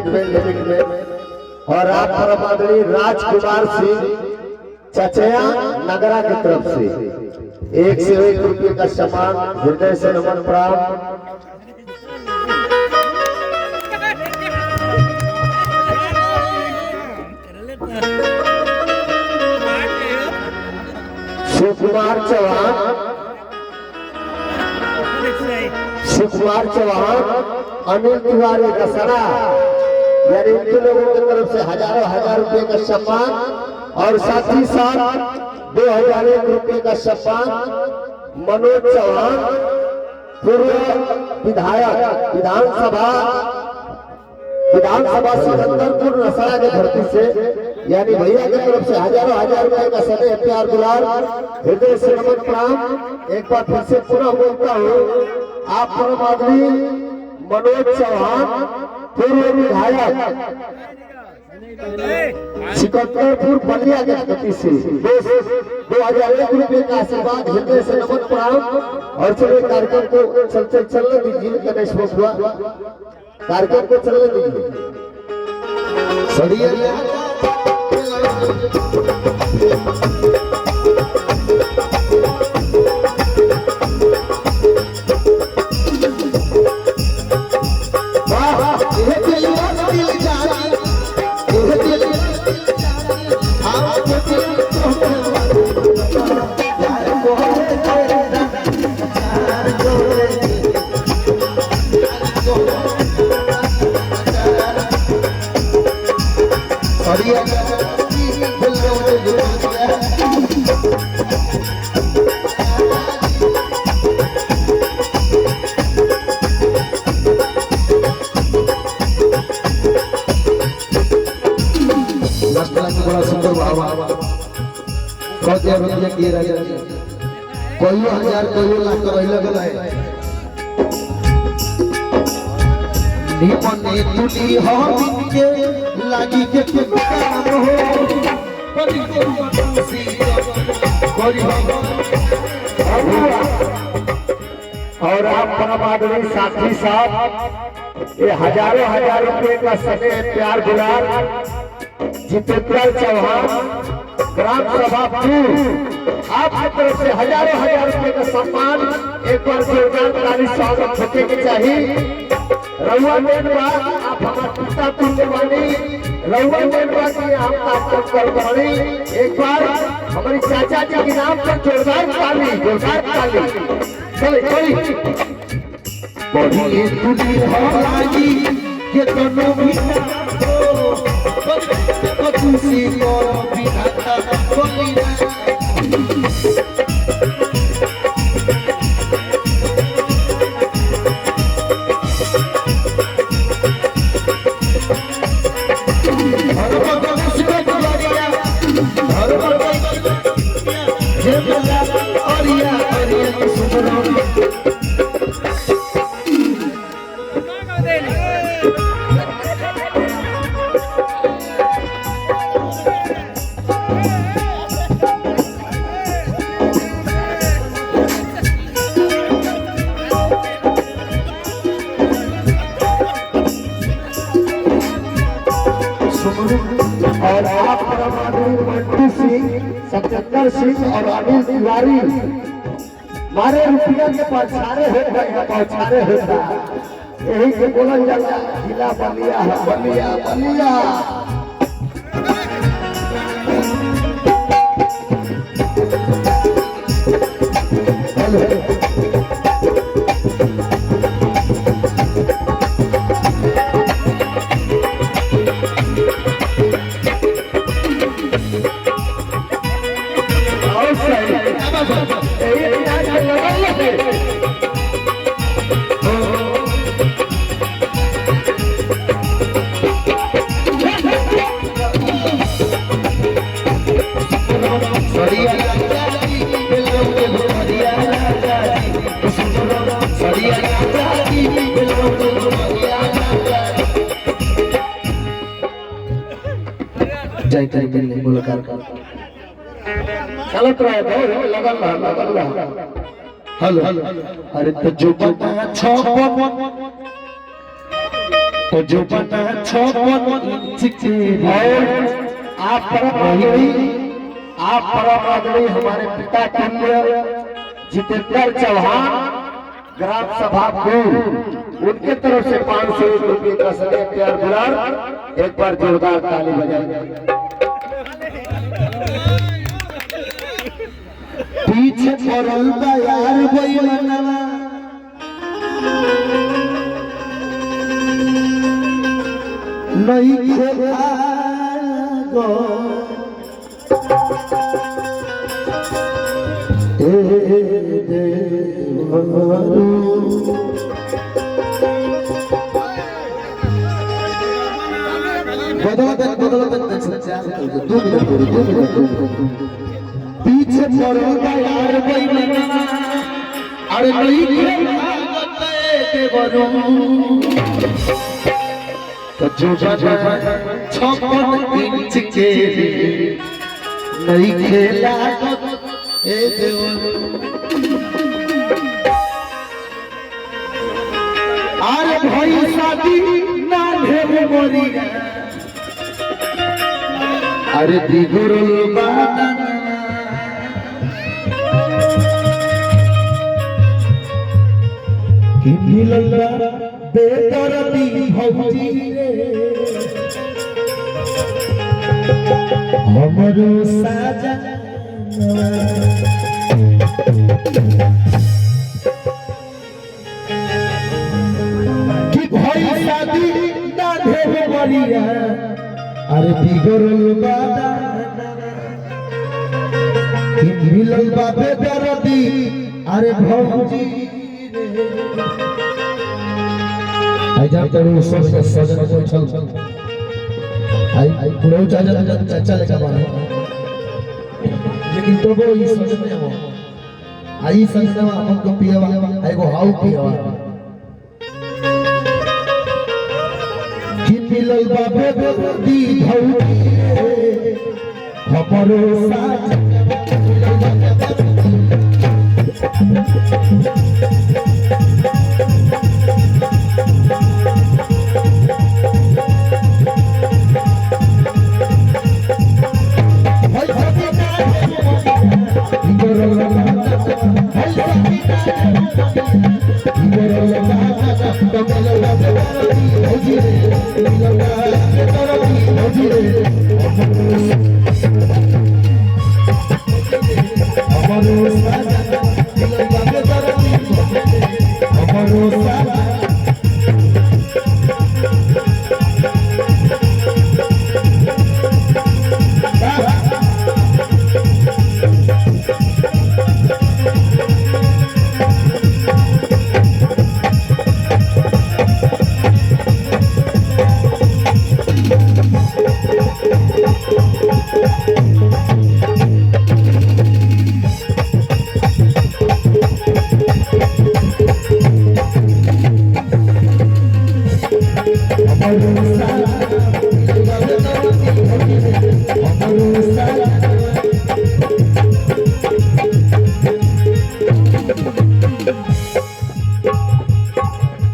में लिमिट में। और आप परम आदरणीय राजकुमार सिंह चचया नगरा की तरफ से 1 से 1 रुपये का सम्मान हृदय से नमन प्रणाम। शिवकुमार चौहान, अनिल तिवारी रसड़ा, यानी इनके लोगों की तरफ से हजार रुपए का सम्मान। और साथ ही साथ 2001 रुपये का सम्मान मनोज चौहान, पूर्व विधायक विधानसभा सिकंदरपुर रसड़ा के धरती से, यानी भैया की तरफ से हजार रुपए का सदैव प्यार दुलार हृदय से नमन प्रणाम। एक बार फिर से पुनः बोलता हूँ, आप परम आदरणीय मनोज चौहान, पूर्व विधायक सिकंदरपुर बलिया के धरती से 2001 रुपये का आशीर्वाद हृदय से नमन प्रणाम। और चलिए कार्यक्रम को चलने दीजिए, गणेश बबुआ कार्यक्रम को चलने दीजिए। बड़ा सुंदर भाव कोई हजार कोई लाख निमने टूटी हो के लागी के काम हो और आप परम आदरणीय साथी साहब ये हजार रुपए का समय प्यार गुलार जितेंद्र चौहान ग्राम सभा आपकी तरफ से हजार रुपए का सम्मान। एक बार जोरदार ताली स्वागत होने की चाहिए। रहुआ मेनवा आप हमारे पिता पुण्यवानी रहुआ मेनवा की आपका करवानी। एक बार हमारी चाचा जी के नाम पर जोरदार ताली चले बढ़ी दुनिया के दोनों भी तुसी को विधाता और आप परम आदरणीय मंटू सिंह, सत्येंद्र सिंह और अनिल तिवारी मारे रुपया के पहुंचाने होता यही से बोला जाता जिला बलिया बलिया बलिया। जय करी मुलाकात चलत रहे लगल हेलो अरे तो जो तो जो बना 56 इंच के आप परम आदरणीय हमारे पिता तुल्य जितेंद्र चौहान ग्राम सभा पूर्व उनके तरफ से 501 रुपये का सदैव प्यार दुलार एक बार जोरदार ताली बजाएं। पीछे पड़ल बा यार कोई मनवा नहीं खेला गो पीछे पड़ो यार कोई मनवा अरे नहीं खेला तो जो बना 56 इंच के नहीं खेला अरे भाई शादी ना ढेर मोरी अरे दिगुरुल बाना कि मिलला बेदर्दी भौजी रे हमरो साजा कि भाई शादी ना ढेर मरिया अरे बिगड़ल बादा कि मिलल बा बेदर्दी अरे भौजी आई जा तेरे सब सजन को चल आई पूरा चाचा लेकर बना लेकिन तो वो इस सजन में वो आई सजन हमको पियावा आई को हाउ पियावा कि मिलल बाबे दी भौजी हमरो साथ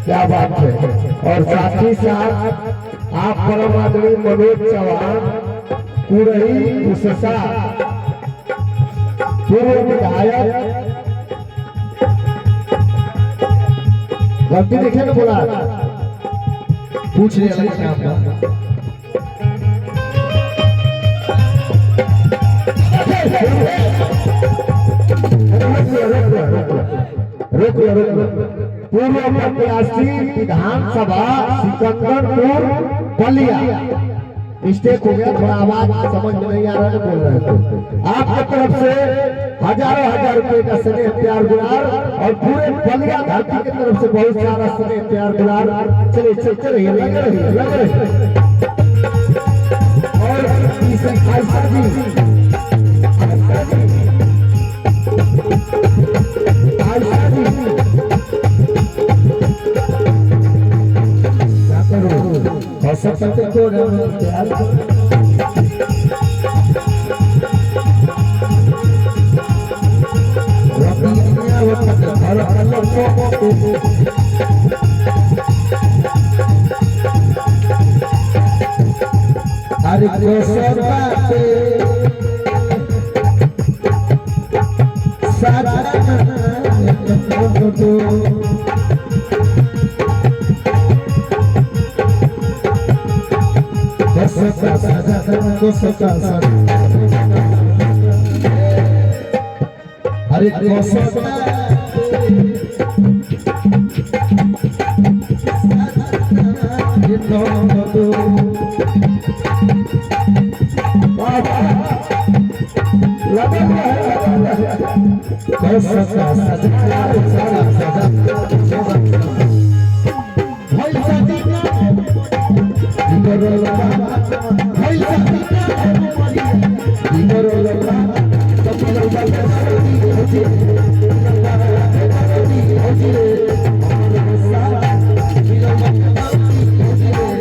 क्या बात है। और साथ ही साथ आप परम आदरणीय मनोज चौहान कुरही उससा पूर्व विधायक गलती देखे ना बोला पूछ रहे अलग क्या आपका पूर्व प्रत्याशी विधानसभा सिकंदरपुर बलिया मिस्टेक हो गया, थोड़ा आवाज समझ में नहीं आ रहा है, बोल रहे थे। आपकी तरफ से हजारों हजार रुपए का स्नेह प्यार दुलार और पूरे बलिया धरती की तरफ से बहुत सारा स्नेह प्यार दुलार। चलिए चलिए लगे रहिए और आयशा जी सकते को प्यार अरे कोसोता से साजा दो कोसोता साजा कोसोता अरे कोसोता भाई